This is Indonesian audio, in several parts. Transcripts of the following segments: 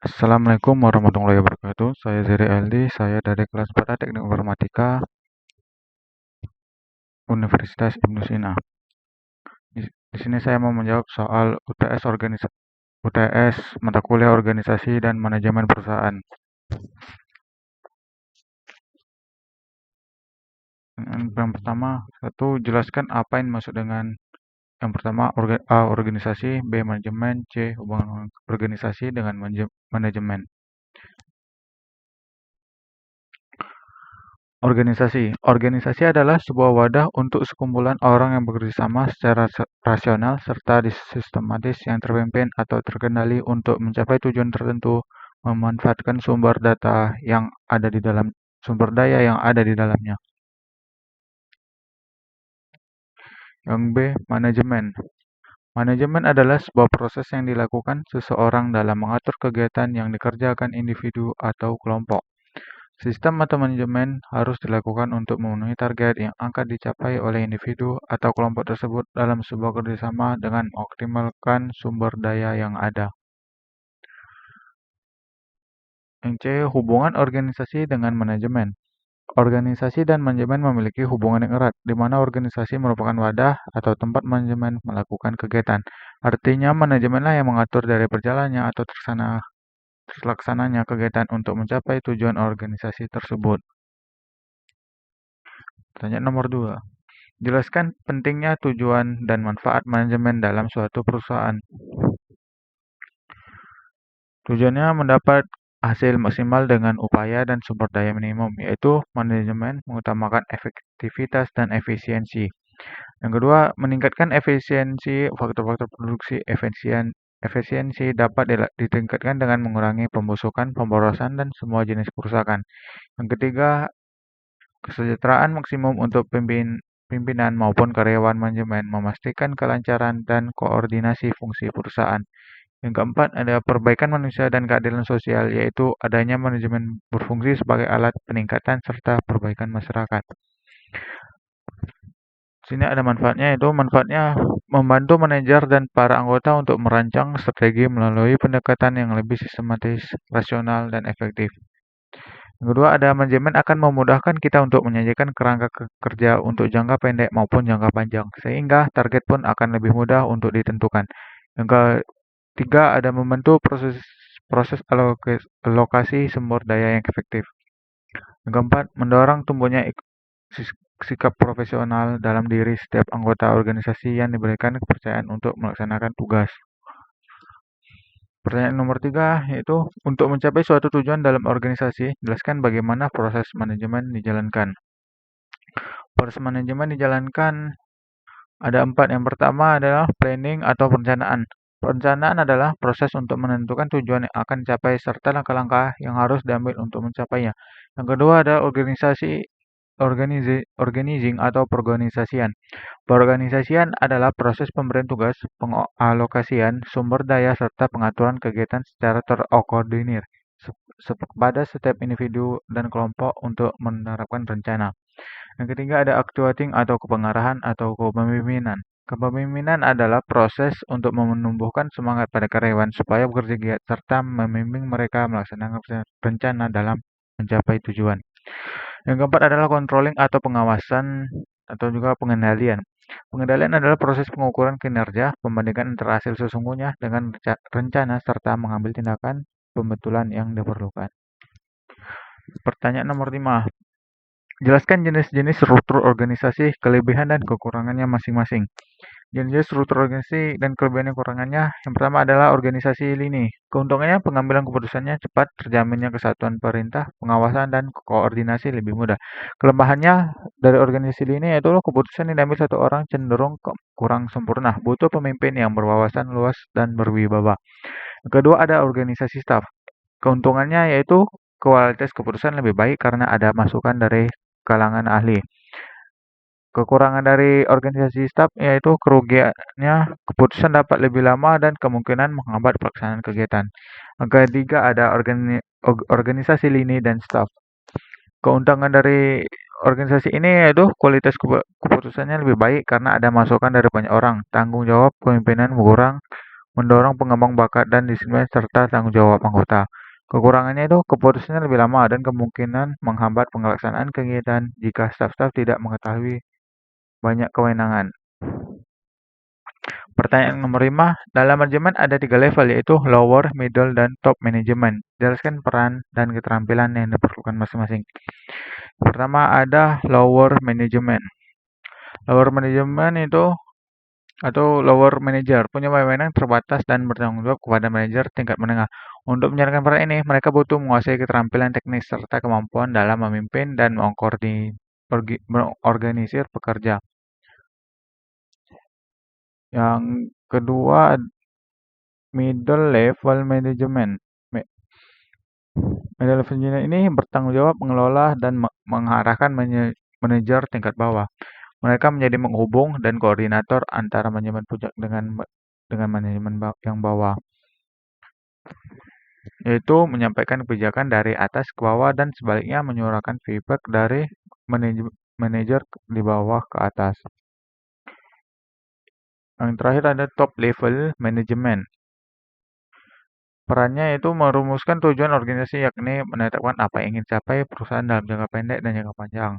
Assalamualaikum warahmatullahi wabarakatuh. Saya Zeri Aldi, saya dari kelas 4 Teknik Informatika Universitas Ibnu Sina. Di sini saya mau menjawab soal UTS mata kuliah organisasi dan manajemen perusahaan. Yang pertama, jelaskan apa yang dimaksud dengan yang pertama A. Organisasi, B. Manajemen, C. Hubungan organisasi dengan manajemen. Organisasi adalah sebuah wadah untuk sekumpulan orang yang bekerja sama secara rasional serta sistematis yang terpimpin atau terkendali untuk mencapai tujuan tertentu, memanfaatkan sumber daya yang ada di dalamnya. Yang B, manajemen. Manajemen adalah sebuah proses yang dilakukan seseorang dalam mengatur kegiatan yang dikerjakan individu atau kelompok. Sistem atau manajemen harus dilakukan untuk memenuhi target yang akan dicapai oleh individu atau kelompok tersebut dalam sebuah kerjasama dengan mengoptimalkan sumber daya yang ada. Yang C. Hubungan organisasi dengan manajemen. Organisasi dan manajemen memiliki hubungan yang erat, di mana organisasi merupakan wadah atau tempat manajemen melakukan kegiatan. Artinya, manajemenlah yang mengatur dari berjalannya atau terlaksananya kegiatan untuk mencapai tujuan organisasi tersebut. Pertanyaan nomor 2. Jelaskan pentingnya tujuan dan manfaat manajemen dalam suatu perusahaan. Tujuannya mendapat hasil maksimal dengan upaya dan sumber daya minimum, yaitu manajemen mengutamakan efektivitas dan efisiensi. Yang kedua, meningkatkan efisiensi faktor-faktor produksi. Efisiensi dapat ditingkatkan dengan mengurangi pembusukan, pemborosan, dan semua jenis kerusakan. Yang ketiga, kesejahteraan maksimum untuk pimpinan maupun karyawan manajemen, memastikan kelancaran dan koordinasi fungsi perusahaan. Yang keempat, ada perbaikan manusia dan keadilan sosial, yaitu adanya manajemen berfungsi sebagai alat peningkatan serta perbaikan masyarakat. Sini ada manfaatnya, yaitu manfaatnya membantu manajer dan para anggota untuk merancang strategi melalui pendekatan yang lebih sistematis, rasional, dan efektif. Yang kedua, ada manajemen akan memudahkan kita untuk menyajikan kerangka kerja untuk jangka pendek maupun jangka panjang, sehingga target pun akan lebih mudah untuk ditentukan. Yang ketiga, ada membantu proses alokasi sumber daya yang efektif. Yang keempat, mendorong tumbuhnya sikap profesional dalam diri setiap anggota organisasi yang diberikan kepercayaan untuk melaksanakan tugas. Pertanyaan nomor 3, yaitu untuk mencapai suatu tujuan dalam organisasi, jelaskan bagaimana proses manajemen dijalankan. Proses manajemen dijalankan ada 4. Yang pertama adalah planning atau perencanaan. Perencanaan adalah proses untuk menentukan tujuan yang akan dicapai serta langkah-langkah yang harus diambil untuk mencapainya. Yang kedua ada organizing atau perorganisasian. Perorganisasian adalah proses pemberian tugas, pengalokasian sumber daya serta pengaturan kegiatan secara terkoordinir kepada setiap individu dan kelompok untuk menerapkan rencana. Yang ketiga ada actuating atau kepengarahan atau kepemimpinan. Kepemimpinan adalah proses untuk menumbuhkan semangat pada karyawan supaya bekerja giat serta membimbing mereka melaksanakan rencana dalam mencapai tujuan. Yang keempat adalah controlling atau pengawasan atau juga pengendalian. Pengendalian adalah proses pengukuran kinerja, pembandingan antara hasil sesungguhnya dengan rencana serta mengambil tindakan pembetulan yang diperlukan. Pertanyaan nomor 5. Jelaskan jenis-jenis struktur organisasi, kelebihan dan kekurangannya masing-masing. Jenis struktur organisasi dan kelebihan dan kekurangannya, yang pertama adalah organisasi lini. Keuntungannya pengambilan keputusannya cepat, terjaminnya kesatuan perintah, pengawasan, dan koordinasi lebih mudah. Kelemahannya dari organisasi lini yaitu keputusan yang diambil satu orang cenderung kurang sempurna, butuh pemimpin yang berwawasan luas dan berwibawa. Kedua ada organisasi staf. Keuntungannya yaitu kualitas keputusan lebih baik karena ada masukan dari kalangan ahli. Kekurangan dari organisasi staf yaitu kerugiannya keputusan dapat lebih lama dan kemungkinan menghambat pelaksanaan kegiatan. Yang ketiga ada organisasi lini dan staf. Keuntungan dari organisasi ini yaitu kualitas keputusannya lebih baik karena ada masukan dari banyak orang. Tanggung jawab kepemimpinan berkurang, mendorong pengembang bakat dan disiplin serta tanggung jawab anggota. Kekurangannya itu keputusannya lebih lama dan kemungkinan menghambat pelaksanaan kegiatan jika staf-staf tidak mengetahui banyak kewenangan. Pertanyaan nomor 5, dalam manajemen ada 3 level yaitu lower, middle, dan top management. Jelaskan peran dan keterampilan yang diperlukan masing-masing. Pertama ada lower management. Lower management itu atau lower manager punya wewenang terbatas dan bertanggung jawab kepada manajer tingkat menengah. Untuk menjalankan peran ini, mereka butuh menguasai keterampilan teknis serta kemampuan dalam memimpin dan mengorganisir pekerja. Yang kedua, middle level management. Middle level management ini bertanggung jawab mengelola dan mengarahkan manajer tingkat bawah. Mereka menjadi menghubung dan koordinator antara manajemen puncak dengan manajemen yang bawah, yaitu menyampaikan kebijakan dari atas ke bawah dan sebaliknya menyuarakan feedback dari manajer di bawah ke atas. Yang terakhir ada top level management. Perannya itu merumuskan tujuan organisasi, yakni menetapkan apa yang ingin dicapai perusahaan dalam jangka pendek dan jangka panjang.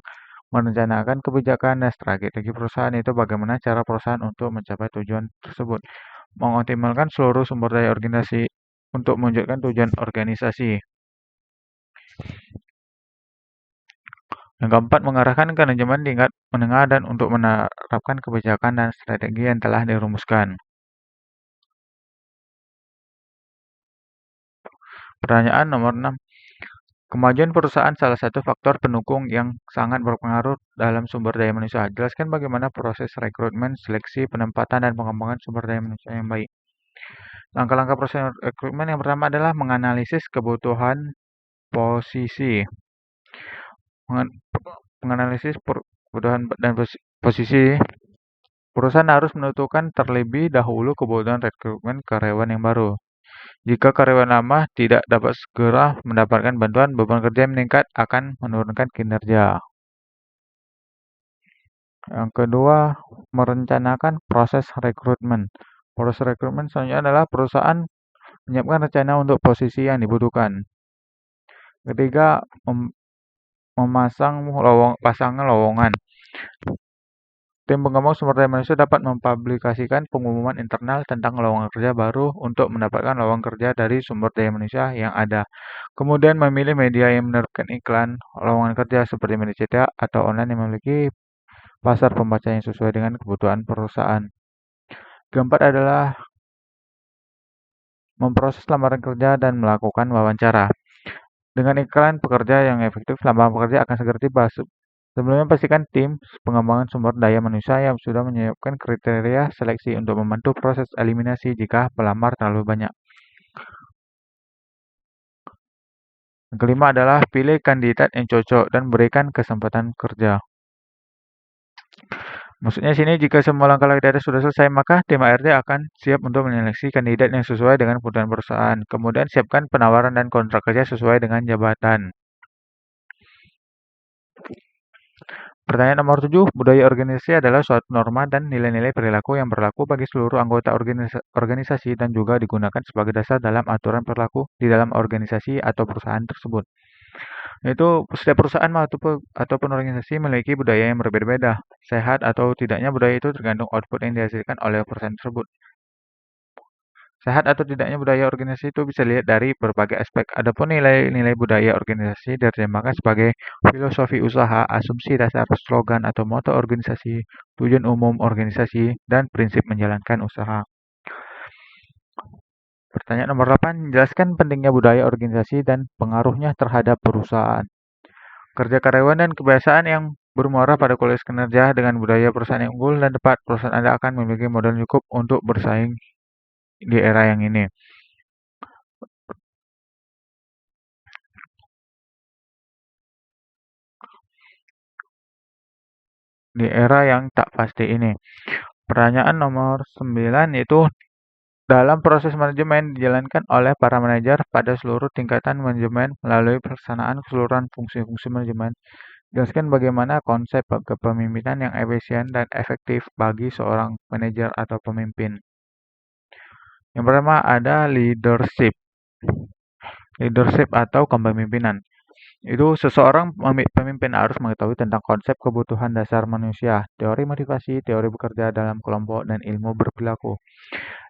Merencanakan kebijakan dan strategi perusahaan itu bagaimana cara perusahaan untuk mencapai tujuan tersebut. Mengoptimalkan seluruh sumber daya organisasi untuk mewujudkan tujuan organisasi. Yang keempat, mengarahkan ke manajemen tingkat menengah dan untuk menerapkan kebijakan dan strategi yang telah dirumuskan. Pertanyaan nomor 6. Kemajuan perusahaan salah satu faktor pendukung yang sangat berpengaruh dalam sumber daya manusia. Jelaskan bagaimana proses rekrutmen, seleksi, penempatan, dan pengembangan sumber daya manusia yang baik. Langkah-langkah proses rekrutmen yang pertama adalah menganalisis kebutuhan posisi. Menganalisis kebutuhan dan posisi. Perusahaan harus menentukan terlebih dahulu kebutuhan rekrutmen karyawan yang baru. Jika karyawan lama tidak dapat segera mendapatkan bantuan, beban kerja yang meningkat akan menurunkan kinerja. Yang kedua, merencanakan proses rekrutmen. Proses rekrutmen selanjutnya adalah perusahaan menyiapkan rencana untuk posisi yang dibutuhkan. Ketiga, memasang pasangan lowongan. Tim pengembang sumber daya manusia dapat mempublikasikan pengumuman internal tentang lowongan kerja baru untuk mendapatkan lowongan kerja dari sumber daya manusia yang ada. Kemudian memilih media yang menerbitkan iklan lowongan kerja seperti media cetak atau online yang memiliki pasar pembaca yang sesuai dengan kebutuhan perusahaan. Keempat adalah memproses lamaran kerja dan melakukan wawancara. Dengan iklan pekerja yang efektif, lamaran pekerja akan segera tiba. Sebelumnya, pastikan tim pengembangan sumber daya manusia yang sudah menyiapkan kriteria seleksi untuk membantu proses eliminasi jika pelamar terlalu banyak. Yang kelima adalah pilih kandidat yang cocok dan berikan kesempatan kerja. Maksudnya sini, jika semua langkah-langkah di atas sudah selesai, maka tim HRD akan siap untuk menyeleksi kandidat yang sesuai dengan kebutuhan perusahaan. Kemudian siapkan penawaran dan kontrak kerja sesuai dengan jabatan. Pertanyaan nomor 7, budaya organisasi adalah suatu norma dan nilai-nilai perilaku yang berlaku bagi seluruh anggota organisasi dan juga digunakan sebagai dasar dalam aturan perilaku di dalam organisasi atau perusahaan tersebut. Yaitu setiap perusahaan ataupun organisasi memiliki budaya yang berbeda-beda. Sehat atau tidaknya budaya itu tergantung output yang dihasilkan oleh perusahaan tersebut. Sehat atau tidaknya budaya organisasi itu bisa dilihat dari berbagai aspek. Adapun nilai-nilai budaya organisasi diterjemahkan sebagai filosofi usaha, asumsi dasar, slogan atau moto organisasi, tujuan umum organisasi, dan prinsip menjalankan usaha. Pertanyaan nomor 8, jelaskan pentingnya budaya organisasi dan pengaruhnya terhadap perusahaan. Kerja karyawan dan kebiasaan yang bermuara pada kualitas kinerja dengan budaya perusahaan yang unggul dan tepat, perusahaan Anda akan memiliki modal cukup untuk bersaing di era yang ini. Di era yang tak pasti ini. Pertanyaan nomor 9 yaitu dalam proses manajemen dijalankan oleh para manajer pada seluruh tingkatan manajemen melalui pelaksanaan keseluruhan fungsi-fungsi manajemen. Jelaskan bagaimana konsep kepemimpinan yang efisien dan efektif bagi seorang manajer atau pemimpin. Yang pertama ada leadership. Leadership atau kepemimpinan. Itu seseorang pemimpin harus mengetahui tentang konsep kebutuhan dasar manusia, teori motivasi, teori bekerja dalam kelompok, dan ilmu berperilaku.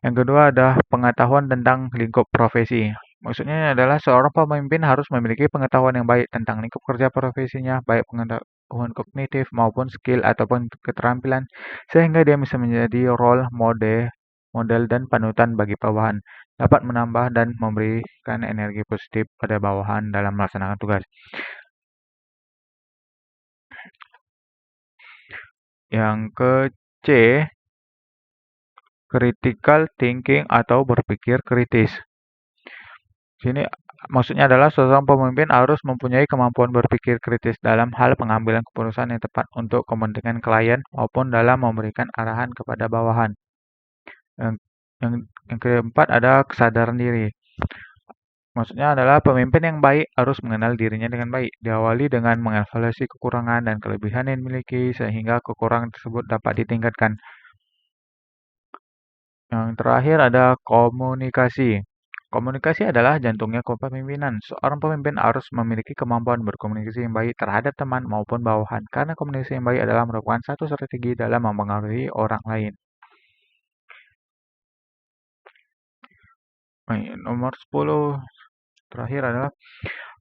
Yang kedua ada pengetahuan tentang lingkup profesi. Maksudnya adalah seorang pemimpin harus memiliki pengetahuan yang baik tentang lingkup kerja profesinya, baik pengetahuan kognitif maupun skill ataupun keterampilan, sehingga dia bisa menjadi role model dan panutan bagi bawahan, dapat menambah dan memberikan energi positif pada bawahan dalam melaksanakan tugas. Yang ke C, critical thinking atau berpikir kritis. Sini maksudnya adalah seorang pemimpin harus mempunyai kemampuan berpikir kritis dalam hal pengambilan keputusan yang tepat untuk kepentingan klien maupun dalam memberikan arahan kepada bawahan. Yang, yang keempat ada kesadaran diri. Maksudnya adalah pemimpin yang baik harus mengenal dirinya dengan baik. Diawali dengan mengevaluasi kekurangan dan kelebihan yang dimiliki sehingga kekurangan tersebut dapat ditingkatkan. Yang terakhir ada komunikasi. Komunikasi adalah jantungnya kepemimpinan. Seorang pemimpin harus memiliki kemampuan berkomunikasi yang baik terhadap teman maupun bawahan, karena komunikasi yang baik adalah merupakan satu strategi dalam mempengaruhi orang lain. Nomor 10 terakhir adalah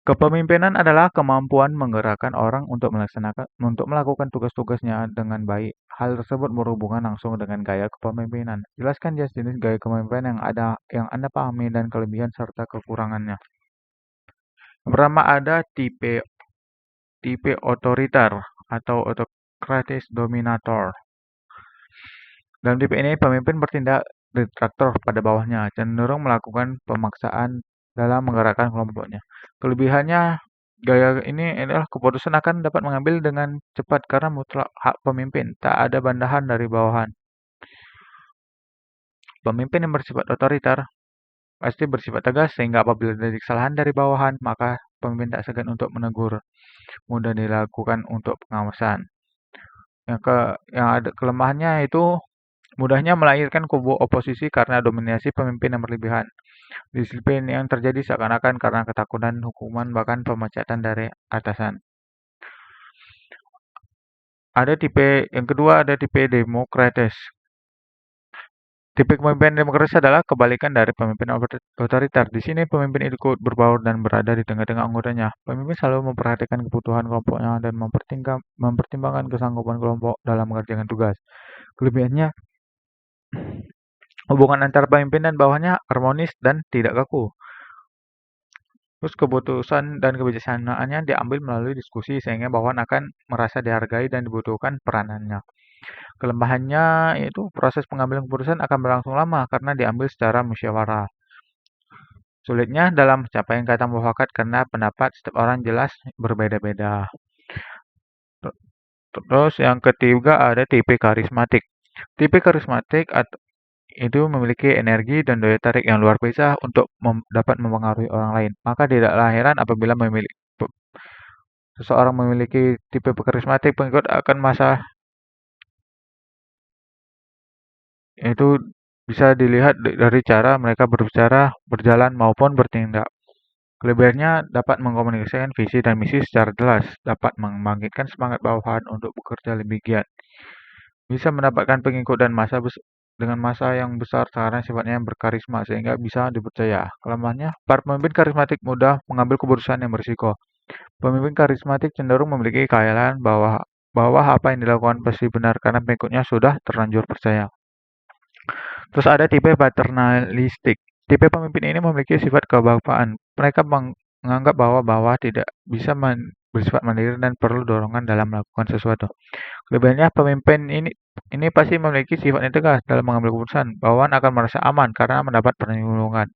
kepemimpinan adalah kemampuan menggerakkan orang untuk melakukan tugas-tugasnya dengan baik. Hal tersebut berhubungan langsung dengan gaya kepemimpinan. Jelaskan jenis gaya kepemimpinan yang Anda pahami dan kelebihan serta kekurangannya. Yang pertama ada tipe otoriter atau autokratis dominator. Dalam tipe ini, pemimpin bertindak diktator pada bawahnya, cenderung melakukan pemaksaan dalam menggerakkan kelompoknya. Kelebihannya, gaya ini adalah keputusan akan dapat mengambil dengan cepat karena mutlak hak pemimpin, tak ada bandahan dari bawahan. Pemimpin yang bersifat otoriter pasti bersifat tegas sehingga apabila ada kesalahan dari bawahan, maka pemimpin tak segan untuk menegur. Mudah dilakukan untuk pengawasan. Yang ada kelemahannya itu mudahnya melahirkan kubu oposisi karena dominasi pemimpin yang berlebihan. Disiplin yang terjadi seakan-akan karena ketakutan hukuman bahkan pemecatan dari atasan. Yang kedua ada tipe demokratis. Tipe kepemimpinan demokratis adalah kebalikan dari pemimpin otoriter. Di sini pemimpin ikut berbaur dan berada di tengah-tengah anggotanya. Pemimpin selalu memperhatikan kebutuhan kelompoknya dan mempertimbangkan kesanggupan kelompok dalam mengerjakan tugas. Kelebihannya, hubungan antara pemimpin dan bawahnya harmonis dan tidak kaku. Terus keputusan dan kebijaksanaannya diambil melalui diskusi sehingga bawahan akan merasa dihargai dan dibutuhkan peranannya. Kelemahannya yaitu proses pengambilan keputusan akan berlangsung lama karena diambil secara musyawarah. Sulitnya dalam pencapaian kata mufakat karena pendapat setiap orang jelas berbeda-beda. Terus yang ketiga ada tipe karismatik. Tipe karismatik itu memiliki energi dan daya tarik yang luar biasa untuk dapat mempengaruhi orang lain. Maka tidaklah heran apabila seseorang memiliki tipe karismatik, pengikut akan itu bisa dilihat dari cara mereka berbicara, berjalan, maupun bertindak. Kelebihannya dapat mengkomunikasikan visi dan misi secara jelas, dapat membangkitkan semangat bawahan untuk bekerja lebih giat. Bisa mendapatkan pengikut dan dengan masa yang besar karena sifatnya yang berkarisma sehingga bisa dipercaya. Kelemahannya, para pemimpin karismatik mudah mengambil keputusan yang berisiko. Pemimpin karismatik cenderung memiliki khayalan bahwa apa yang dilakukan pasti benar karena pengikutnya sudah terlanjur percaya. Terus ada tipe paternalistik. Tipe pemimpin ini memiliki sifat kebapaan. Mereka menganggap bahwa bawah tidak bisa bersifat mandiri dan perlu dorongan dalam melakukan sesuatu. Kelebihannya pemimpin ini pasti memiliki sifat yang tegas dalam mengambil keputusan. Bawahan akan merasa aman karena mendapat perlindungan.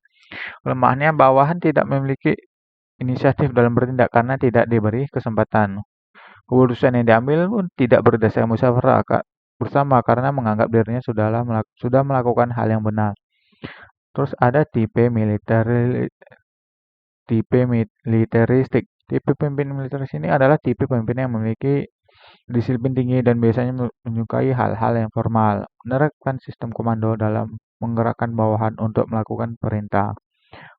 Kelemahannya bawahan tidak memiliki inisiatif dalam bertindak karena tidak diberi kesempatan. Keputusan yang diambil pun tidak berdasarkan musyawarah bersama karena menganggap dirinya sudah melakukan hal yang benar. Terus ada tipe militeristik. Tipe pemimpin militeris ini adalah tipe pemimpin yang memiliki disiplin tinggi dan biasanya menyukai hal-hal yang formal, menerapkan sistem komando dalam menggerakkan bawahan untuk melakukan perintah.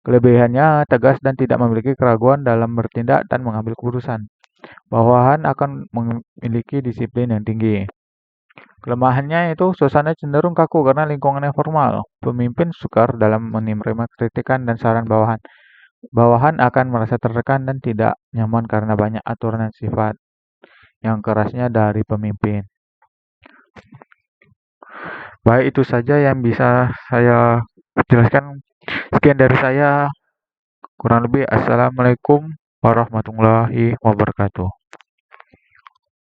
Kelebihannya tegas dan tidak memiliki keraguan dalam bertindak dan mengambil keputusan. Bawahan akan memiliki disiplin yang tinggi. Kelemahannya itu suasana cenderung kaku karena lingkungannya formal. Pemimpin sukar dalam menerima kritikan dan saran bawahan. Bawahan akan merasa tertekan dan tidak nyaman karena banyak aturan dan sifat yang kerasnya dari pemimpin. Baik, itu saja yang bisa saya jelaskan. Sekian dari saya. Kurang lebih, Assalamualaikum warahmatullahi wabarakatuh.